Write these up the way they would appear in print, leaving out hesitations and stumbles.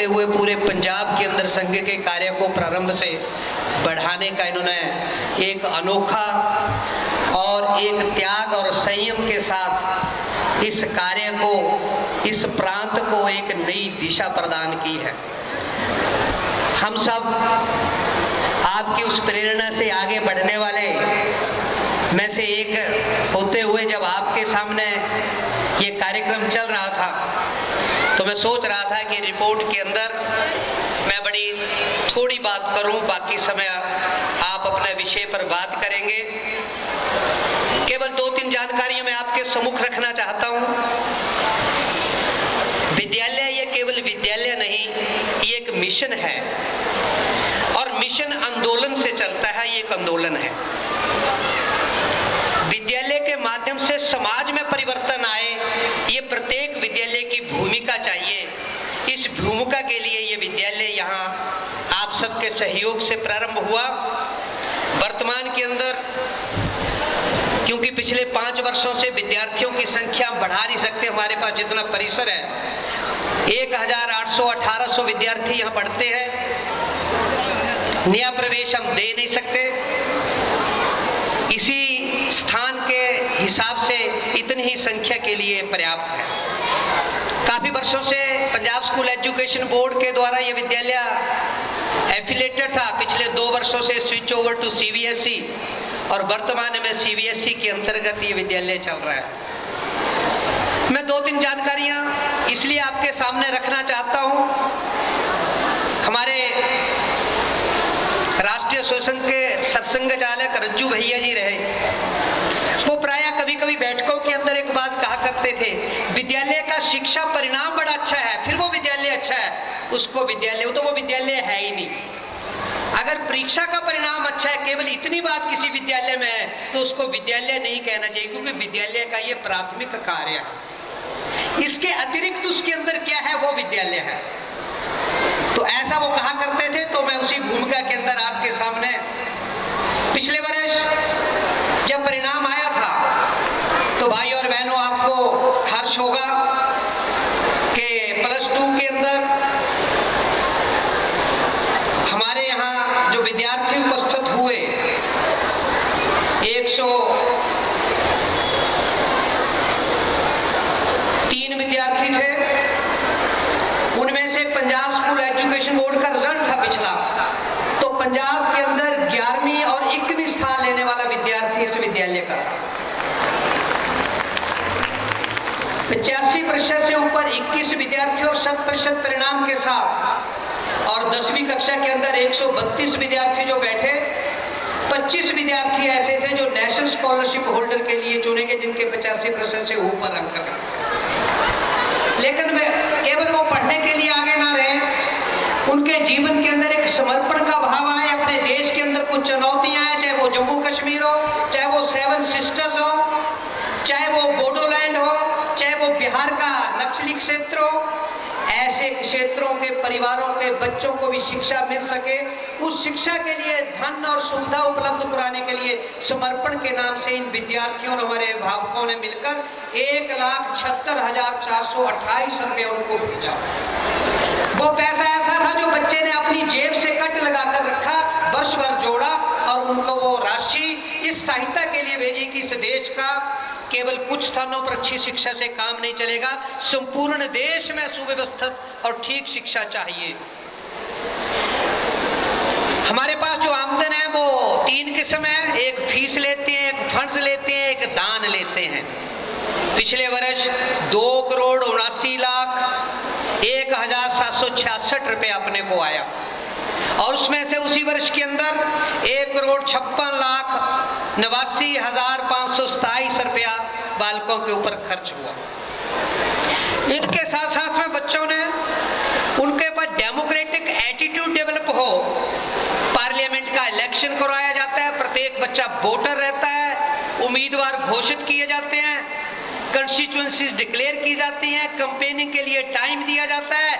होते हुए पूरे पंजाब के अंदर संघ के कार्य को प्रारंभ से बढ़ाने का इन्होंने एक अनोखा और एक त्याग और संयम के साथ इस कार्य को, इस प्रांत को एक नई दिशा प्रदान की है। हम सब आपकी उस प्रेरणा से आगे बढ़ने वाले में से एक होते हुए जब आपके सामने ये कार्यक्रम चल रहा था तो मैं सोच रहा था कि रिपोर्ट के अंदर मैं बड़ी थोड़ी बात करूं, बाकी समय आप अपने विषय पर बात करेंगे। केवल 2-3 जानकारियां मैं आपके सम्मुख रखना चाहता हूं। विद्यालय ये केवल विद्यालय नहीं, ये एक मिशन है और मिशन आंदोलन से चलता है। ये एक आंदोलन है। विद्यालय के माध्यम से समाज में परिवर्तन आए, ये प्रत्येक विद्यालय की भूमिका चाहिए। इस भूमिका के लिए ये विद्यालय यहाँ आप सबके सहयोग से प्रारंभ हुआ। वर्तमान के अंदर क्योंकि पिछले 5 वर्षों से विद्यार्थियों की संख्या बढ़ा नहीं सकते, हमारे पास जितना परिसर है 1800-1800 विद्यार्थी यहाँ पढ़ते हैं। नया प्रवेश हम दे नहीं सकते। इसी स्थान के हिसाब से इतनी ही संख्या के लिए पर्याप्त है। काफी वर्षों से पंजाब स्कूल एजुकेशन बोर्ड के द्वारा ये विद्यालय एफिलेटेड था। पिछले 2 वर्षों से स्विच ओवर टू सीबीएसई और वर्तमान में सीबीएसई के अंतर्गत ये विद्यालय चल रहा है। मैं 2-3 जानकारियां इसलिए आपके सामने रखना चाहता हूं। हमारे राष्ट्रीय शोषण के सरसंघ चालक रज्जू भैया जी रहे, वो प्राय कभी कभी बैठकों के अंदर एक बात कहा करते थे, विद्यालय का शिक्षा परिणाम बड़ा अच्छा है, फिर वो विद्यालय अच्छा है, उसको विद्यालय, तो वो विद्यालय है ही नहीं। अगर परीक्षा का परिणाम अच्छा है, केवल इतनी बात किसी विद्यालय में है, तो उसको विद्यालय नहीं कहना चाहिए, क्योंकि विद्यालय का ये प्राथमिक कार्य है। इसके अतिरिक्त उसके अंदर क्या है, वो विद्यालय है। तो ऐसा वो कहा करते थे। तो मैं उसी भूमिका के अंदर आपके सामने पिछले वर्ष जब परिणाम आया था तो भाई और बहनों आपको हर्ष होगा कि +2 के अंदर हमारे यहाँ जो विद्यार्थी उपस्थित हुए 103 विद्यार्थी थे। उनमें से पंजाब स्कूल एजुकेशन बोर्ड का रिजल्ट था पिछला, तो पंजाब के अंदर 11वीं और 21वीं स्थान लेने वाला विद्यार्थी इस विद्यालय का 85% से ऊपर 21 विद्यार्थी और 100% परिणाम के साथ। और 10वीं कक्षा के अंदर 132 विद्यार्थी जो बैठे, 25 विद्यार्थी ऐसे थे जो नेशनल स्कॉलरशिप होल्डर के लिए चुने गए, जिनके 85% से ऊपर अंक थे। लेकिन वे केवल वो पढ़ने के लिए आगे ना रहे, उनके जीवन के अंदर एक समर्पण का भाव आए। अपने देश के अंदर कुछ चुनौतियां हैं, चाहे वो जम्मू कश्मीर हो, चाहे वो 7 सिस्टर्स हो, चाहे वो बोडोलैंड हो, चाहे वो बिहार का नक्सली क्षेत्र हो, ऐसे क्षेत्रों के परिवारों के बच्चों को भी शिक्षा मिल सके, उस शिक्षा के लिए धन और सुविधा उपलब्ध कराने के लिए समर्पण के नाम से इन विद्यार्थियों और हमारे अभिभावकों ने मिलकर 1,76,428 रुपये उनको भेजा। वो पैसा ऐसा था जो बच्चे ने अपनी जेब से कट लगाकर रखा, वर्ष भर जोड़ा और उनको वो राशि इस सहायता के लिए भेजी कि इस देश का केवल कुछ स्थानों पर अच्छी शिक्षा से काम नहीं चलेगा, संपूर्ण देश में सुव्यवस्थित और ठीक शिक्षा चाहिए। हमारे पास जो आमदन है वो 3 किस्म है, एक फीस लेते हैं, एक फंड्स लेते हैं, एक दान लेते हैं। पिछले वर्ष 2,79,01,766 रुपये अपने को आया और उसमें से उसी वर्ष के अंदर 1,56,89,527 रुपया बालकों के ऊपर खर्च हुआ। इनके साथ साथ में बच्चों ने, उनके पास डेमोक्रेटिक एटीट्यूड डेवलप हो, पार्लियामेंट का इलेक्शन करवाया जाता है, प्रत्येक बच्चा वोटर रहता है, उम्मीदवार घोषित किए जाते हैं, कंस्टिट्यूएंसीज डिक्लेयर की जाती हैं, कैंपेनिंग के लिए टाइम दिया जाता है,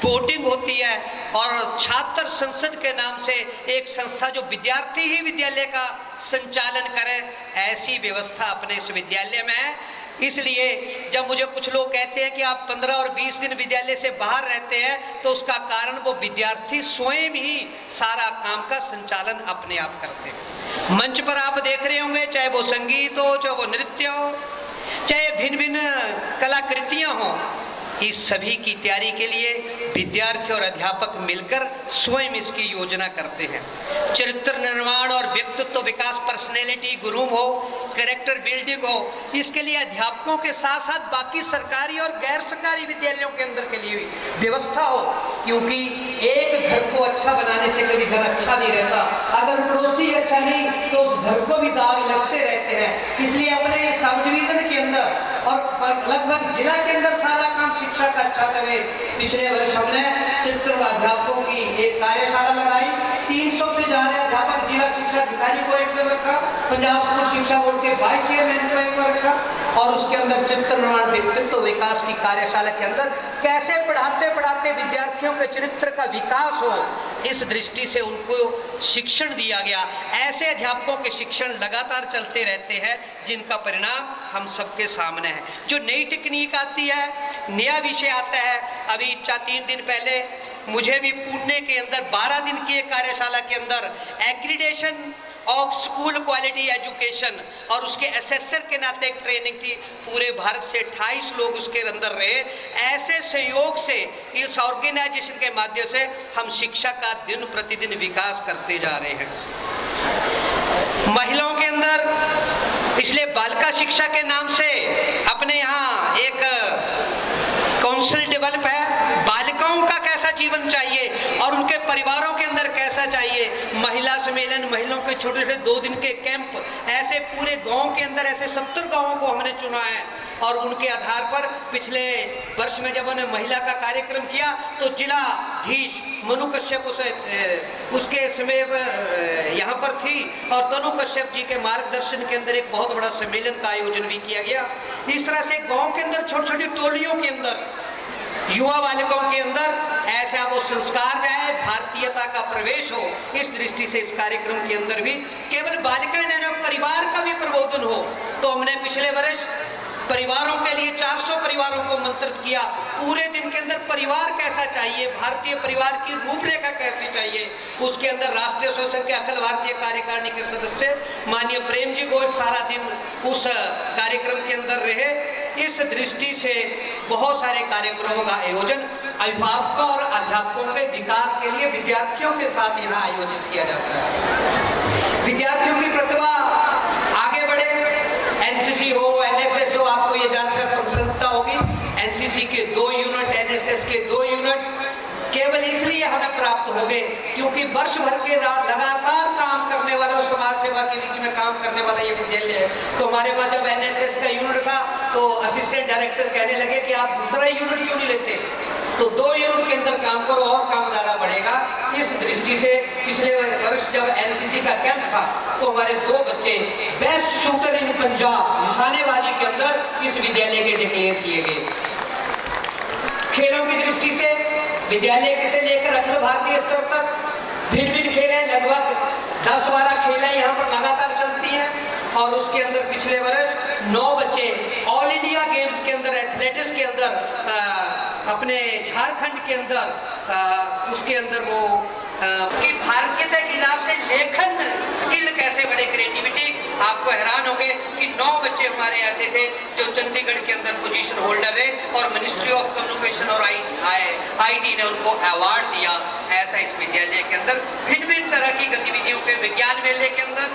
वोटिंग होती है और छात्र संसद के नाम से एक संस्था जो विद्यार्थी ही विद्यालय का संचालन करे, ऐसी व्यवस्था अपने इस विद्यालय में है। इसलिए जब मुझे कुछ लोग कहते हैं कि आप 15 और 20 दिन विद्यालय से बाहर रहते हैं, तो उसका कारण वो विद्यार्थी स्वयं ही सारा काम का संचालन अपने आप करते हैं। मंच पर आप देख रहे होंगे, चाहे वो संगीत हो, चाहे वो नृत्य हो, चाहे भिन्न भिन्न कलाकृतियां हो, इस सभी की तैयारी के लिए विद्यार्थी और अध्यापक मिलकर स्वयं इसकी योजना करते हैं। चरित्र निर्माण और व्यक्तित्व विकास, पर्सनैलिटी ग्रूम हो, कैरेक्टर बिल्डिंग हो, इसके लिए अध्यापकों के साथ साथ बाकी सरकारी और गैर सरकारी विद्यालयों के अंदर के लिए भी व्यवस्था हो, क्योंकि एक घर को अच्छा बनाने से कभी घर अच्छा नहीं रहता। अगर पड़ोसी अच्छा नहीं तो उस घर को भी दाग लगते रहते हैं। इसलिए अपने सब डिवीजन के अंदर और लगभग जिला के अंदर सारा काम शिक्षा का अच्छा करे। पिछले वर्ष हमने चित्र अध्यापकों की एक कार्यशाला लगाई। 300 से ज्यादा अध्यापक जिला शिक्षा अधिकारी को एक में रखा, पंजाब स्कूल शिक्षा बोर्ड के वाइस चेयरमैन को एक में रखा, और उसके अंदर चित्र निर्माण व्यक्तित्व विकास की कार्यशाला के अंदर कैसे पढ़ाते पढ़ाते विद्यार्थियों के चरित्र का विकास हो, इस दृष्टि से उनको शिक्षण दिया गया। ऐसे अध्यापकों के शिक्षण लगातार चलते रहते हैं, जिनका परिणाम हम सबके सामने है। जो नई टेक्निक आती है, नया विषय आता है। अभी 3 दिन पहले मुझे भी पुणे के अंदर 12 दिन की एक कार्यशाला के अंदर accreditation of school quality education और उसके असेसर के नाते एक ट्रेनिंग थी। पूरे भारत से 28 लोग उसके अंदर रहे। ऐसे सहयोग से, इस ऑर्गेनाइजेशन के माध्यम से हम शिक्षा का दिन प्रतिदिन विकास करते जा रहे हैं। महिलाओं के अंदर इसलिए बालिका शिक्षा के नाम से अपने यहाँ एक काउंसिल डेवलप है। बालिकाओं का कैसा जीवन चाहिए और उनके परिवारों के अंदर कैसा चाहिए, महिला सम्मेलन, महिलाओं के छोटे छोटे 2 दिन के कैंप, ऐसे पूरे गांव के अंदर ऐसे 70 गांवों को हमने चुना है। और उनके आधार पर पिछले वर्ष में जब उन्होंने महिला का कार्यक्रम किया तो जिलाधीश मनु कश्यप उसके समय यहाँ पर थी, और तनु कश्यप जी के मार्गदर्शन के अंदर एक बहुत बड़ा सम्मेलन का आयोजन भी किया गया। इस तरह से गांव के अंदर छोटी छोटी टोलियों के अंदर, युवा बालिकाओं के अंदर ऐसा वो संस्कार जाए, भारतीयता का प्रवेश हो, इस दृष्टि से इस कार्यक्रम के अंदर भी केवल बालिकाएं नहीं, परिवार का भी प्रबोधन हो। तो हमने पिछले वर्ष परिवारों के लिए 400 परिवारों को मंत्रित किया। पूरे दिन के अंदर परिवार कैसा चाहिए, भारतीय परिवार की रूपरेखा कैसी चाहिए, उसके अंदर राष्ट्रीय शोषण के अखिल भारतीय कार्यकारिणी के सदस्य माननीय प्रेम जी गोयल सारा दिन उस कार्यक्रम के अंदर रहे। इस दृष्टि से बहुत सारे कार्यक्रमों का आयोजन अभिभावकों और अध्यापकों के विकास के लिए विद्यार्थियों के साथ यहाँ आयोजित किया जाता है। विद्यार्थियों की प्रतिभा आगे बढ़े, एनसीसी हो, एनएसएस हो, आपको ये जानकर प्रसन्नता होगी, एनसीसी के 2 यूनिट, एनएसएस के 2 यूनिट केवल इसलिए हमें प्राप्त हो गए क्योंकि वर्ष भर के लगातार काम करने वाला, समाज सेवा के बीच में काम करने वाला ये विद्यालय है। तो हमारे पास जब एनएसएस का यूनिट था तो असिस्टेंट डायरेक्टर कहने लगे कि आप दूसरा यूनिट क्यों नहीं लेते, तो 2 यूनिट के अंदर काम करो और काम ज्यादा बढ़ेगा। इस दृष्टि से पिछले वर्ष जब एनसीसी का कैंप था तो हमारे 2 बच्चे बेस्ट शूटर इन पंजाब निशानेबाजी के अंदर इस विद्यालय के डिक्लेयर किए गए। खेलों की दृष्टि से विद्यालय से लेकर अखिल भारतीय स्तर तक भिन्न भिन्न खेलें, लगभग 10-12 खेलें यहाँ पर लगातार चलती हैं। और उसके अंदर पिछले वर्ष 9 बच्चे ऑल इंडिया गेम्स के अंदर, एथलेटिक्स के अंदर, अपने झारखंड के अंदर उसके अंदर वो कि भारतीयता के हिसाब से लेखन स्किल कैसे बढ़े, क्रिएटिविटी। आपको हैरान होंगे कि 9 बच्चे हमारे ऐसे थे जो चंडीगढ़ के अंदर पोजीशन होल्डर रहे और मिनिस्ट्री ऑफ कम्युनिकेशन और आईटी ने उनको अवार्ड दिया। ऐसा इस विद्यालय के अंदर भिन्न भिन्न तरह की गतिविधियों के विज्ञान मेले के अंदर,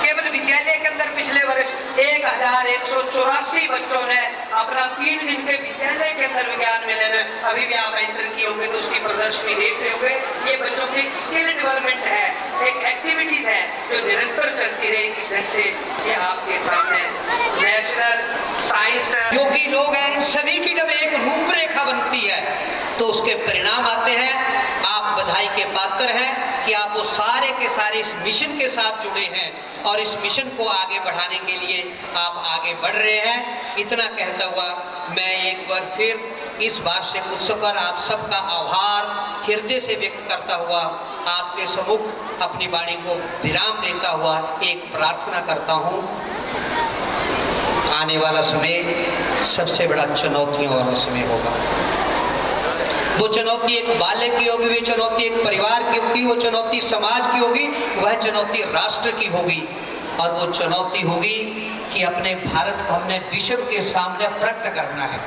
केवल विद्यालय के अंदर पिछले वर्ष 1184 बच्चों ने अपना 3 दिन के विद्यालय के अंदर विज्ञान मेले में, अभी भी आप एंटर किए होंगे तो उसकी प्रदर्शनी देख रहे होंगे। ये बच्चों की स्किल डेवलपमेंट है, एक एक्टिविटीज है जो निरंतर चलती रही। इस ढंग से ये आपके सामने नेशनल साइंस योगी लोग हैं, इन सभी की जब एक रूपरेखा बनती है तो उसके परिणाम आते हैं। आप बधाई के पात्र हैं कि आप वो सारे के सारे इस मिशन के साथ जुड़े हैं और इस मिशन को आगे बढ़ाने के लिए आप आगे बढ़ रहे हैं। इतना कहता हुआ मैं एक बार फिर इस वार्षिक उत्सव पर आप सबका आभार हृदय से व्यक्त करता हुआ आपके सम्मुख अपनी वाणी को विराम देता हुआ एक प्रार्थना करता हूँ। आने वाला समय सबसे बड़ा चुनौतियों वाला समय होगा। वो चुनौती एक बाल्य की होगी, वो चुनौती एक परिवार की होगी, वो चुनौती समाज की होगी, वह चुनौती राष्ट्र की होगी। और वो चुनौती होगी कि अपने भारत को हमने विश्व के सामने प्रकट करना है।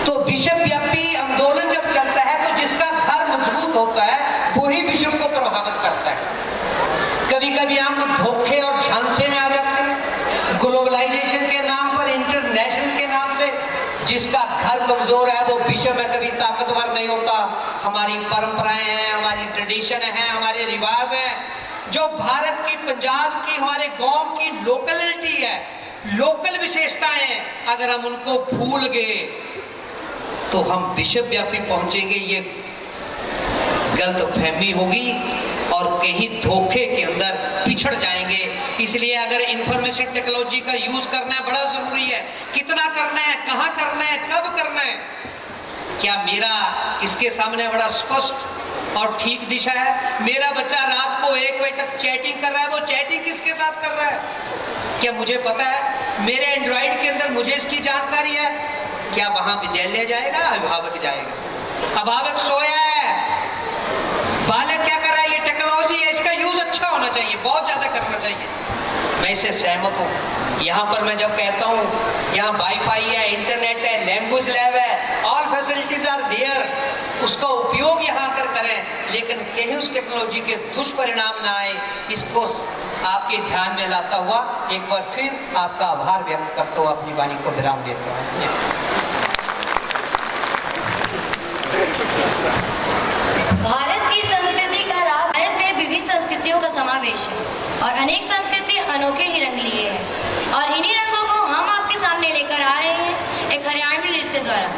तो विश्वव्यापी आंदोलन जब चलता है तो जिसका घर मजबूत होता है वही विश्व को प्रभावित करता है। कभी कभी हम धोखे और झांसे में आ जाते हैं, ग्लोबलाइजेशन के नाम पर, इंटरनेशनल के नाम से। जिसका घर कमजोर है वो विश्व में कभी ताकतवर नहीं होता। हमारी परंपराएं हैं, हमारी ट्रेडिशन है, हमारे रिवाज हैं, जो भारत की, पंजाब की, हमारे गांव की लोकलिटी है, लोकल विशेषताएं हैं, अगर हम उनको भूल गए तो हम विश्वव्यापी पहुंचेंगे, ये गलतफहमी होगी और कहीं धोखे के अंदर पिछड़ जाएंगे। इसलिए अगर इंफॉर्मेशन टेक्नोलॉजी का यूज करना बड़ा जरूरी है। कितना करना है, कहां करना है, कब करना है, क्या मेरा इसके सामने बड़ा स्पष्ट और ठीक दिशा है। मेरा बच्चा रात को 1 बजे तक चैटिंग कर रहा है, वो चैटिंग किसके साथ कर रहा है, क्या मुझे पता है। मेरे एंड्रॉइड के अंदर मुझे इसकी जानकारी है। क्या वहां विद्यालय जाएगा, अभिभावक जाएगा? अभिभावक सोया है, बालक क्या कर रहा है? ये टेक्नोलॉजी है, इसका यूज अच्छा होना चाहिए, बहुत ज्यादा करना चाहिए। मैं इससे सहमत हूँ। यहाँ पर मैं जब कहता हूँ यहाँ वाईफाई है, इंटरनेट है, लैंग्वेज लैब है, ऑल फैसिलिटीज आर देयर, उसका उपयोग यहाँ कर करें, लेकिन कहीं उस टेक्नोलॉजी के दुष्परिणाम ना आए, इसको आपके ध्यान में लाता हुआ एक बार फिर आपका आभार व्यक्त करता हुआ अपनी वाणी को विराम देता हूँ। भारत की संस्कृति का राग, भारत में विभिन्न संस्कृतियों का समावेश है और अनेक संस्कृति अनोखे ही रंग लिए हैं और इन्हीं रंगों को हम आपके सामने लेकर आ रहे हैं एक हरियाणवी नृत्य द्वारा।